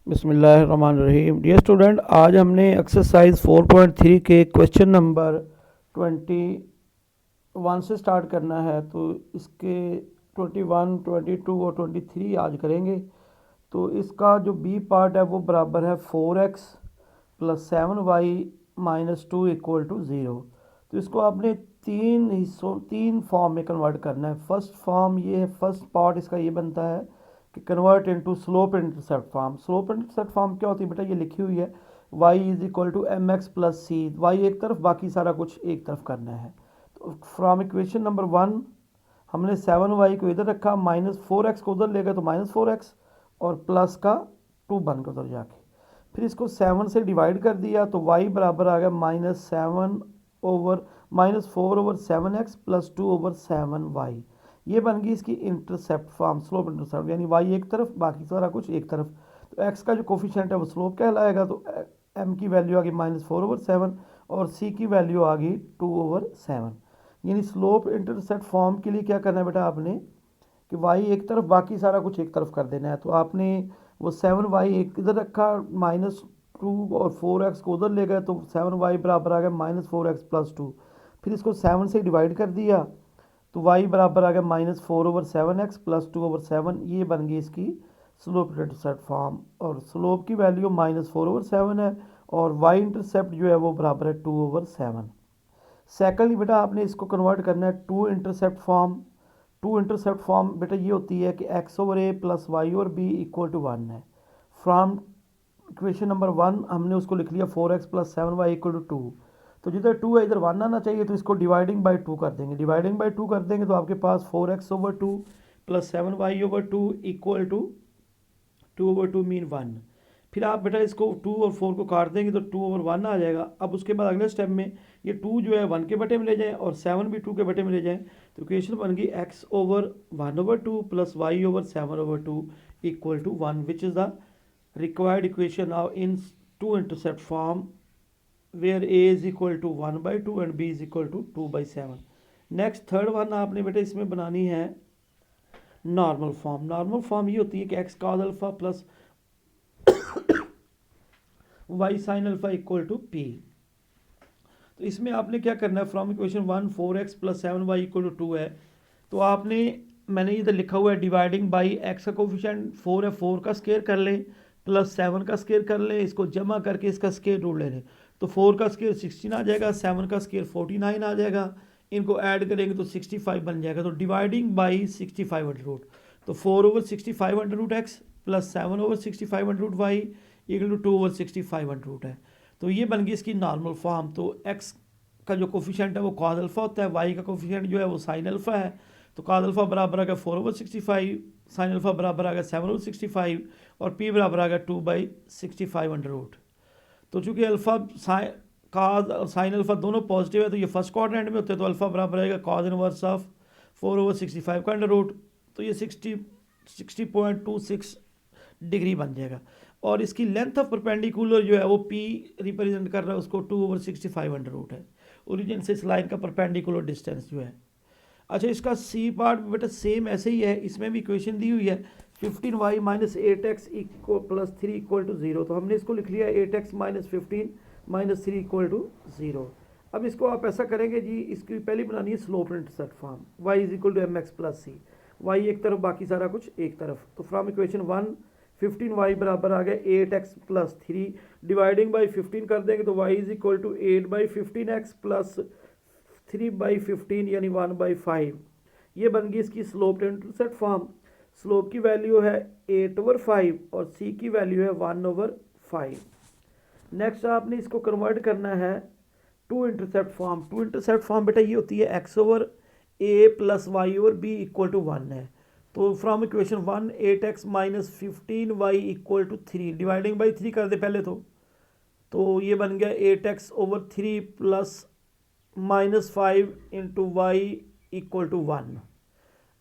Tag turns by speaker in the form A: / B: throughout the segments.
A: बिस्मिल्लाहिर्रहमानिर्रहीम। Dear student, आज हमने एक्सरसाइज 4.3 के क्वेश्चन नंबर 21 से स्टार्ट करना है। तो इसके 21, 22 और 23 आज करेंगे। तो इसका जो बी पार्ट है वो बराबर है 4x plus 7y minus 2 equal to 0। तो इसको आपने तीन फॉर्म में कन्वर्ट करना है। फर्स्ट फॉर्म ये है, फर्स्ट पार्ट इसका ये बनता है कि convert into slope intercept form. Slope intercept form क्या होती है बेटा, ये लिखी हुई है y is equal to m x plus c. Y एक तरफ, बाकी सारा कुछ एक तरफ करना है। तो फ्रॉम इक्वेशन नंबर 1 हमने 7y को इधर रखा, माइनस 4x को उधर ले गए तो माइनस 4x और प्लस का 2 बन के उधर जाके फिर इसको 7 से डिवाइड कर दिया तो y बराबर आ गया -4/7x प्लस 2/7y। ये बन गई इसकी इंटरसेप्ट फॉर्म, स्लोप इंटरसेप्ट, यानी y एक तरफ बाकी सारा कुछ एक तरफ। तो x का जो कोफिशिएंट है वो स्लोप कहलाएगा। तो m की वैल्यू आ गई -4/7 और c की वैल्यू आ गई 2/7। यानी स्लोप इंटरसेप्ट फॉर्म के लिए क्या करना है बेटा आपने कि y एक तरफ बाकी सारा कुछ एक तरफ कर देना है। तो आपने वो 7y एक इधर रखा, -2 और 4x को उधर ले गए तो 7y बराबर आ गया -4x प्लस 2। फिर इसको 7 से डिवाइड कर दिया तो y बराबर आ गया -4/7x प्लस 2/7। ये बन गई इसकी स्लोप इंटरसेप्ट फॉर्म और स्लोप की वैल्यू -4/7 है और y इंटरसेप्ट जो है वो बराबर है 2/7। सेकेंडली बेटा आपने इसको कन्वर्ट करना है to intercept form. To intercept form बेटा ये होती है कि x/a प्लस y और b इक्वल टू 1 है। फ्रॉम इक्वेशन नंबर 1 हमने उसको लिख लिया 4x plus 7y equal to 2। तो जिधर 2 है इधर 1 आना चाहिए, तो इसको डिवाइडिंग बाई 2 कर देंगे। डिवाइडिंग बाई 2 कर देंगे तो आपके पास 4x/2 plus 7y/2 equal to 2/2 mean 1। फिर आप बेटा इसको 2 और 4 को काट देंगे तो 2/1 आ जाएगा। अब उसके बाद अगले स्टेप में ये 2 जो है 1 के बटे में ले जाएं और 7 भी 2 के बटे में ले जाएं। तो इक्वेशन बन गई x/1/2 plus y/7/2 equal to 1, which is the required equation now in to intercept form where a is equal to 1/2 and b is equal to 2/7। Next third one आपने बेटा इसमें बनानी है नॉर्मल फॉर्म। नॉर्मल फॉर्म ये होती है कि x cos alpha plus y sin alpha equal to p। तो इसमें आपने क्या करना है, from equation 1 4x plus 7y equal to 2 है। तो आपने मैंने इधर लिखा हुआ है डिवाइडिंग बाई x का कोफिशिएंट 4 है, 4 का स्केयर कर लें प्लस 7 का स्केयर कर लें, इसको जमा करके इसका स्केयर ढूंढ लें। तो 4 का स्केयर 16 आ जाएगा, 7 का स्केयर 49 आ जाएगा, इनको ऐड करेंगे तो 65 बन जाएगा। तो डिवाइडिंग बाई 65 अंडर रूट, तो 4/65 under root x plus 7/65 under root y equal to 2/65 under root है। तो ये बन गई इसकी नॉर्मल फॉर्म। तो x का जो कोफिशिएंट है वो कॉस अल्फा होता है, y का कोफिशिएंट जो है वो साइन अल्फा है। तो कॉस अल्फा बराबर आ गया 4/65, साइन अल्फा बराबर आ गया 7/65 और p बराबर आ गया 2/65 अंडर रूट। तो चूंकि अल्फा कॉस और साइन अल्फा दोनों पॉजिटिव है तो ये फर्स्ट क्वाड्रेंट में होते हैं, तो अल्फा बराबर आएगा कॉस इनवर्स ऑफ 4/65 का अंडर रूट। तो ये 60.26 डिग्री बन जाएगा। और इसकी लेंथ ऑफ परपेंडिकुलर जो है वो p रिप्रेजेंट कर रहा है उसको 2/65 अंडर रूट है। ओरिजिन से इस लाइन का परपेंडिकुलर डिस्टेंस जो है। अच्छा, इसका सी पार्ट बेटा सेम ऐसे ही है, इसमें भी इक्वेशन दी हुई है 15y minus 8x equal plus 3 equal to 0। तो हमने इसको लिख लिया 8x minus 15 minus 3 equal to 0। अब इसको आप ऐसा करेंगे जी, इसकी पहली बनानी है slope intercept form, y is equal to mx plus c. y एक तरफ बाकी सारा कुछ एक तरफ। तो फ्रॉम इक्वेशन 1 15y बराबर आ गया 8x प्लस 3, डिवाइडिंग बाई 15 कर देंगे तो y is equal to 8/15x plus 3/15 यानी 1/5। ये बन गई इसकी स्लोप इंटरसेप्ट फॉर्म। स्लोप की वैल्यू है 8/5 और सी की वैल्यू है 1/5। नेक्स्ट आपने इसको कन्वर्ट करना है to intercept form. To intercept form बेटा ये होती है x/a plus y/b equal to 1 है। तो from equation 1 8x minus 15y equal to 3, dividing by 3 कर दे पहले तो ये बन गया 8x/3 plus -5 into y equal to 1।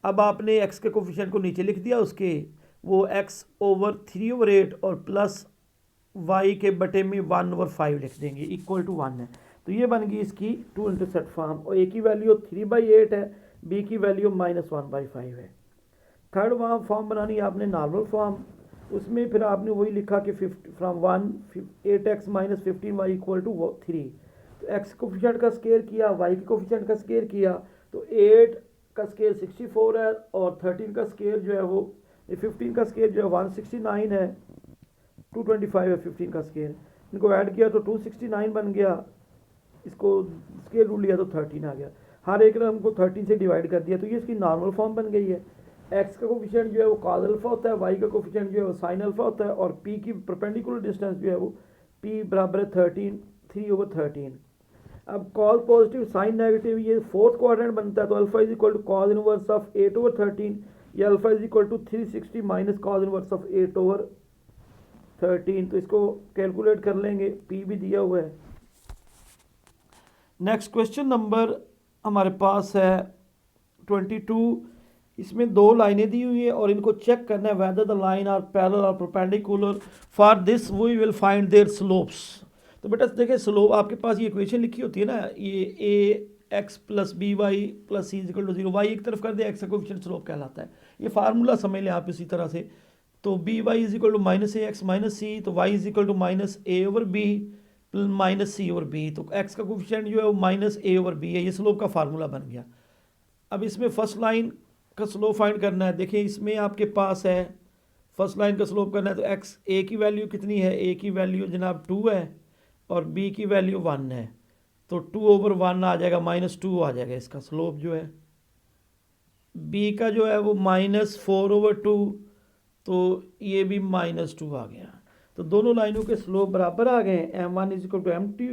A: अब आपने x के कोफिशिएंट को नीचे लिख दिया, उसके वो x/3/8 और प्लस y के बटे में 1/5 लिख देंगे इक्वल टू 1 है। तो ये बन गई इसकी टू इंटरसेप्ट फॉर्म और a की वैल्यू 3/8 है, b की वैल्यू -1/5 है। थर्ड फॉर्म बनानी है आपने नॉर्मल फॉर्म। उसमें फिर आपने वही लिखा कि 50 from 8x minus 15y equal to 3। तो x कोफिशिएंट का स्केयर किया, y के कोफिशिएंट का स्केयर किया, तो 8 का स्केयर 64 है और 13 का स्केयर जो है वो 15 का स्केयर जो है 169 है, 225 है 15 का स्केयर, इनको ऐड किया तो 269 बन गया, इसको स्केयर रूल लिया तो 13 आ गया, हर एक ने हमको 13 से डिवाइड कर दिया, तो ये इसकी नॉर्मल फॉर्म बन गई है। एक्स का कोफिशिएंट जो है वो कॉस अल्फा होता है, वाई का कोफिशिएंट जो है वो साइन अल्फा होता है, और पी की परपेंडिकुलर डिस्टेंस जो है वो पी बराबर है 3/13। अब कॉस पॉजिटिव साइन नेगेटिव ये फोर्थ क्वाड्रेंट बनता है, तो alpha is equal to cos inverse of 8/13, या alpha is equal to 360 minus cos inverse of 8/13। तो इसको कैलकुलेट कर लेंगे, पी भी दिया हुआ है। नेक्स्ट क्वेश्चन नंबर हमारे पास है 22। इसमें दो लाइनें दी हुई है और इनको चेक करना है whether the line are parallel और perpendicular, for this we will find their slopes. तो बेटा देखिए स्लोप आपके पास ये इक्वेशन लिखी होती है ना, ये A X plus B Y plus C equal to 0, Y एक तरफ कर दे, एक्स का कोफिशिएंट स्लोप कहलाता है, ये फार्मूला समझ लें आप इसी तरह से। तो B Y is equal to minus A X minus C, तो Y is equal to minus A over B minus C over B, तो एक्स का कोफिशिएंट जो है वो माइनस ए ओवर बी है, ये स्लोप का फार्मूला बन गया। अब इसमें फर्स्ट लाइन का स्लोप फाइंड करना है। देखिए इसमें आपके पास है फर्स्ट लाइन का स्लोप करना है, तो एक्स ए की वैल्यू कितनी है, ए की वैल्यू जनाब 2 है और बी की वैल्यू 1 है, तो 2/1 आ जाएगा, -2 आ जाएगा इसका स्लोप जो है। बी का जो है वो -4/2, तो ये भी -2 आ गया। तो दोनों लाइनों के स्लोप बराबर आ गए, m1 is equal to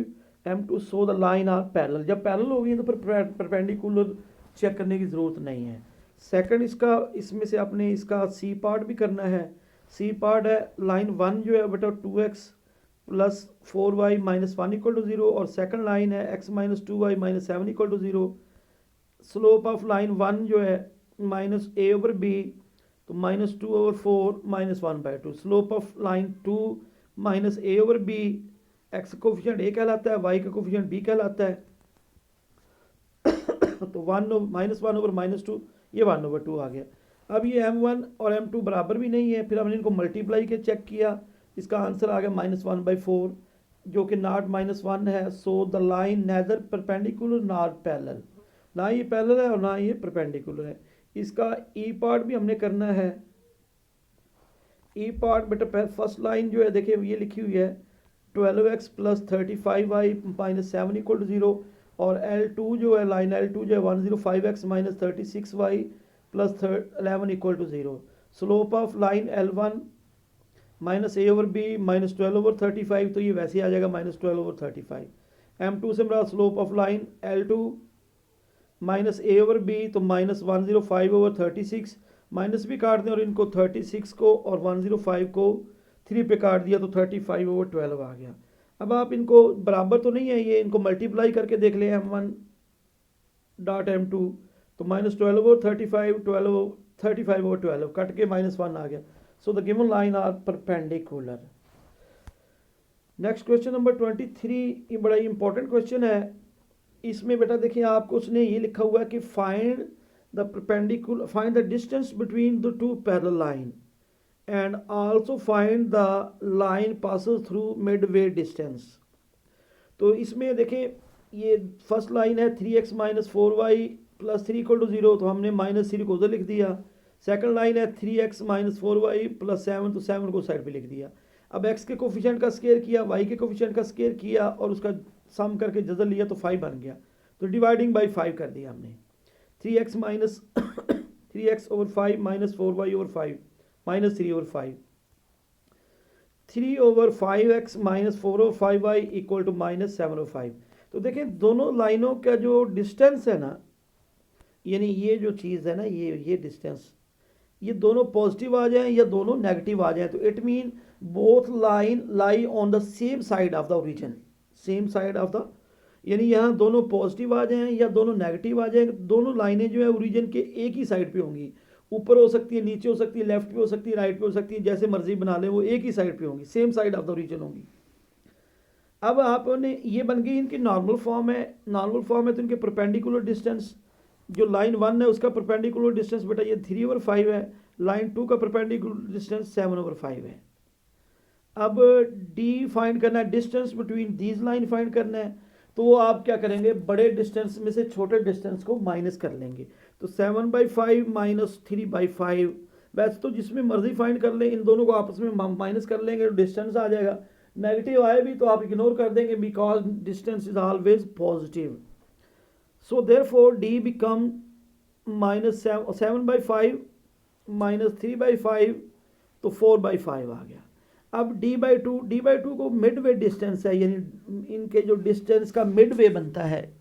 A: m2 so the line are parallel. जब पैरेलल हो गई तो फिर परपेंडिकुलर चेक करने की ज़रूरत नहीं है। सेकंड इसका इसमें से आपने इसका सी पार्ट भी करना है। सी पार्ट है लाइन 1 जो है बेटा 2x plus 4y minus 1 equal to 0, और सेकंड लाइन है x minus 2y minus 7 equal to 0। Slope of line 1 जो है माइनस ए ओवर बी, तो -2/4 -1/2। Slope of line 2 minus A over b, x का कोफिशिएंट ए कहलाता है, वाई का coefficient B कहलाता है, तो -1 ओवर -2, ये 1/2 आ गया। अब ये m1 और m2 बराबर भी नहीं है, फिर हमने इनको मल्टीप्लाई के चेक किया, इसका आंसर आ गया -1/4, जो कि नॉट -1 है। So the line neither perpendicular not parallel, ना ये पैरेलल है और ना ये परपेंडिकुलर है। इसका ई पार्ट भी हमने करना है। ई पार्ट बेटा फर्स्ट लाइन जो है देखिए ये लिखी हुई है 12x plus 35y minus 7 equal to 0, और L2 जो है लाइन L2 जो है 105x minus 36y plus 11 equal to 0। Slope of line L1 minus A over B minus 12/35, तो ये वैसे आ जाएगा -12/35। M2 से मेरा slope of line L2 minus A over B, तो -105/36, माइनस भी काट दें और इनको 36 को और 105 को 3 पे काट दिया, तो 35/12 आ गया। अब आप इनको बराबर तो नहीं है ये, इनको मल्टीप्लाई करके देख लें m1 डॉट m2, तो -12/35 35/12 कट के -1 आ गया। So the given line are perpendicular. Next question number 23, ये बड़ा ही इंपॉर्टेंट क्वेश्चन है। इसमें बेटा देखिए आपको उसने ये लिखा हुआ है कि find the distance between the two parallel line and also find the line passes through midway distance। तो इसमें देखें ये फर्स्ट लाइन है 3x minus 4y plus 3 equal to 0, तो हमने -3 को उधर लिख दिया। सेकंड लाइन है 3x माइनस 4y प्लस 7, तो 7 को साइड पे लिख दिया। अब x के कोफिशिएंट का स्केयर किया, y के कोफिशिएंट का स्केयर किया और उसका सम करके जजर लिया, तो 5 बन गया, तो डिवाइडिंग बाई 5 कर दिया हमने। 3x minus 3x over 5 minus 4y over 5 minus 3/5, 3/5x minus 4/5y equal to -7/5। तो देखें दोनों लाइनों का जो डिस्टेंस है ना, यानी ये जो चीज़ है ना, ये डिस्टेंस, ये दोनों पॉजिटिव आ जाएं या दोनों नेगेटिव आ जाएं, तो it mean both line lie on the same side of the origin, same side of the, यानी यहाँ दोनों पॉजिटिव आ जाएं या दोनों नेगेटिव आ जाएं, दोनों लाइनें जो है ओरिजिन के एक ही साइड पे होंगी, ऊपर हो सकती है, नीचे हो सकती है, लेफ्ट पे हो सकती है, राइट पे हो सकती है, जैसे मर्जी बना ले, वो एक ही साइड पे होंगी, same side of the origin होंगी। अब आपने ये बन गई इनकी नॉर्मल फॉर्म है, नॉर्मल फॉर्म है तो इनके परपेंडिकुलर डिस्टेंस, जो लाइन 1 है उसका परपेंडिकुलर डिस्टेंस बेटा ये 3/5 है, लाइन 2 का परपेंडिकुलर डिस्टेंस 7/5 है। अब डी फाइंड करना है, distance between these line find करना है। तो आप क्या करेंगे, बड़े डिस्टेंस में से छोटे डिस्टेंस को माइनस कर लेंगे। तो 7/5 माइनस 3/5, वैसे तो जिसमें मर्जी फाइंड कर लें, इन दोनों को आपस में माइनस कर लेंगे तो डिस्टेंस आ जाएगा। नेगेटिव आए भी तो आप इग्नोर कर देंगे because distance is always positive. So therefore D become -7/5 minus 3/5, तो 4/5 आ गया। अब d/2 को मिड वे डिस्टेंस है, यानी इनके जो डिस्टेंस का मिड वे बनता है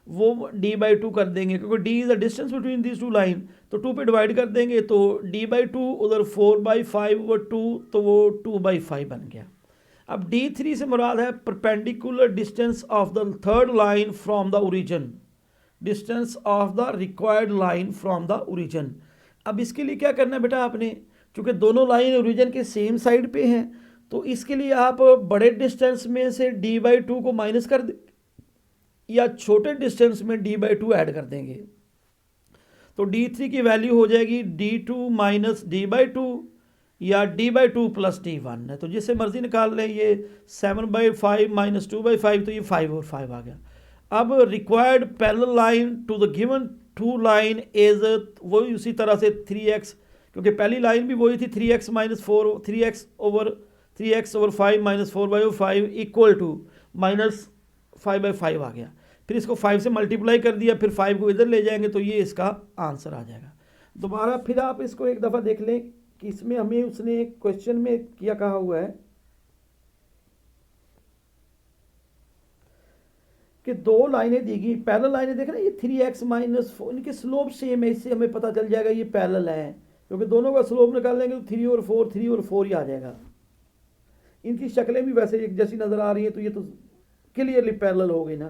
A: वो d/2 कर देंगे, क्योंकि d is the distance between this two line, तो 2 पे डिवाइड कर देंगे तो d/2 उधर 4/5 वो 2, तो वो 2/5 बन गया। अब d3 से मुराद है perpendicular distance of the third line from the origin, distance of the required line from the origin. अब इसके लिए क्या करना है बेटा आपने, चूँकि दोनों लाइन ओरिजिन के सेम साइड पे हैं, तो इसके लिए आप बड़े डिस्टेंस में से d/2 को माइनस कर दे या छोटे डिस्टेंस में d/2 ऐड कर देंगे। तो d3 की वैल्यू हो जाएगी d2 माइनस d/2 या d/2 प्लस d1 है, तो जिससे मर्जी निकाल लें। ये 7/5 माइनस 2/5, तो ये 5 और 5 आ गया। अब required parallel line to the given two line is, वही उसी तरह से 3x, क्योंकि पहली लाइन भी वही थी 3x minus 4, 3x over 5 minus 4/5 equal to minus 5/5 आ गया। फिर इसको 5 से मल्टीप्लाई कर दिया, फिर 5 को इधर ले जाएंगे तो ये इसका आंसर आ जाएगा। दोबारा फिर आप इसको एक दफ़ा देख लें कि इसमें हमें उसने क्वेश्चन में क्या कहा हुआ है कि दो लाइनें दी गई, पैरेलल लाइनें देख रहे हैं, ये 3x माइनस 4, इनके स्लोप सेम है, इससे हमें पता चल जाएगा ये पैरेलल है, क्योंकि दोनों का स्लोप निकाल लेंगे तो 3 और 4 ही आ जाएगा। इनकी शक्लें भी वैसे एक जैसी नज़र आ रही हैं, तो ये तो क्लियरली पैरेलल हो गई ना।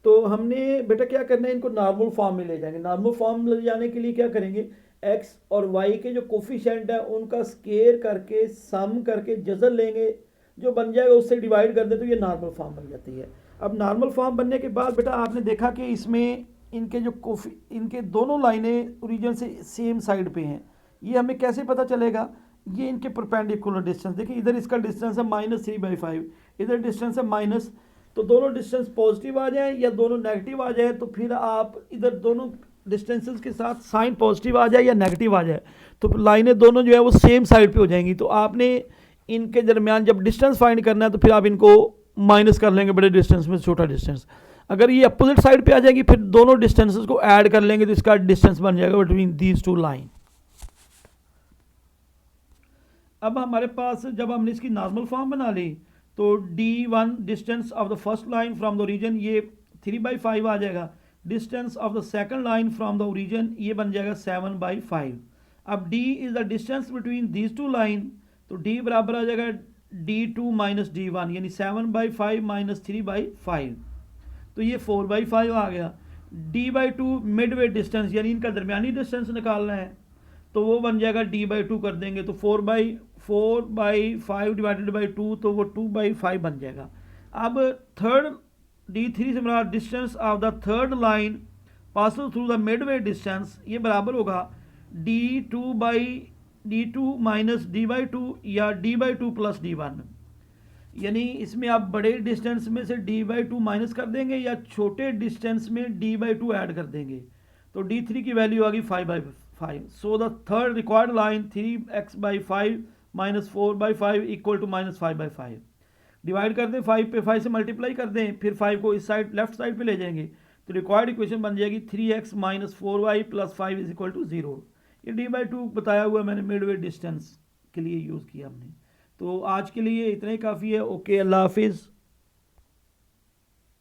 A: तो हमने बेटा क्या करना है, इनको नॉर्मल फॉर्म में ले जाएंगे। नॉर्मल फॉर्म ले जाने के लिए क्या करेंगे, x और y के जो कोफिशिएंट है उनका स्केयर करके सम करके जज़र लेंगे, जो बन जाएगा उससे डिवाइड कर दे तो ये नॉर्मल फॉर्म बन जाती है। अब नॉर्मल फॉर्म बनने के बाद बेटा आपने देखा कि इसमें इनके जो इनके दोनों लाइनें ओरिजिन से सेम साइड पे हैं। ये हमें कैसे पता चलेगा, ये इनके परपेंडिकुलर डिस्टेंस देखिए, इधर इसका डिस्टेंस है -3/5, इधर डिस्टेंस है माइनस, तो दोनों डिस्टेंस पॉजिटिव आ जाए या दोनों नेगेटिव आ जाए, तो फिर आप इधर दोनों डिस्टेंसेस के साथ साइन पॉजिटिव आ जाए या नेगेटिव आ जाए तो लाइनें दोनों जो है वो सेम साइड पे हो जाएंगी। तो आपने इनके दरमियान जब डिस्टेंस फाइंड करना है तो फिर आप इनको माइनस कर लेंगे बड़े डिस्टेंस में छोटा डिस्टेंस। अगर ये अपोजिट साइड पे आ जाएगी फिर दोनों डिस्टेंसेस को ऐड कर लेंगे तो इसका डिस्टेंस बन जाएगा बिटवीन दीज टू लाइन। अब हमारे पास जब हमने इसकी नॉर्मल फॉर्म बना ली तो d1 distance of the first line from the origin ये 3/5 आ जाएगा, distance of the second line from the origin ये बन जाएगा 7/5। अब d is the distance between these two line, तो d बराबर आ जाएगा d2 माइनस d1, यानी 7/5 माइनस 3/5, तो ये 4/5 आ गया। d/2 मिड वे डिस्टेंस, यानी इनका दरमियानी डिस्टेंस निकालना है, तो वो बन जाएगा d/2 कर देंगे तो 4/5 डिवाइडेड बाई 2, तो वो 2/5 बन जाएगा। अब थर्ड d3 से हमारा distance of the third line passing through the mid way distance, ये बराबर होगा d2 माइनस d/2 या d/2 प्लस d1, यानी इसमें आप बड़े डिस्टेंस में से d/2 माइनस कर देंगे या छोटे डिस्टेंस में d/2 ऐड कर देंगे, तो d3 की वैल्यू आ गई 5/5। So the third required line 3x/5 minus 4/5 equal to minus 5/5। Divide कर दें 5 पे, 5 से मल्टीप्लाई कर दें, फिर 5 को इस साइड लेफ्ट साइड पे ले जाएंगे तो रिक्वायर्ड इक्वेशन बन जाएगी 3x minus 4y plus 5 is equal to 0। ये d/2 बताया हुआ मैंने मिड वे डिस्टेंस के लिए यूज़ किया हमने। तो आज के लिए इतना ही काफ़ी है। ओके, अल्लाह हाफिज़।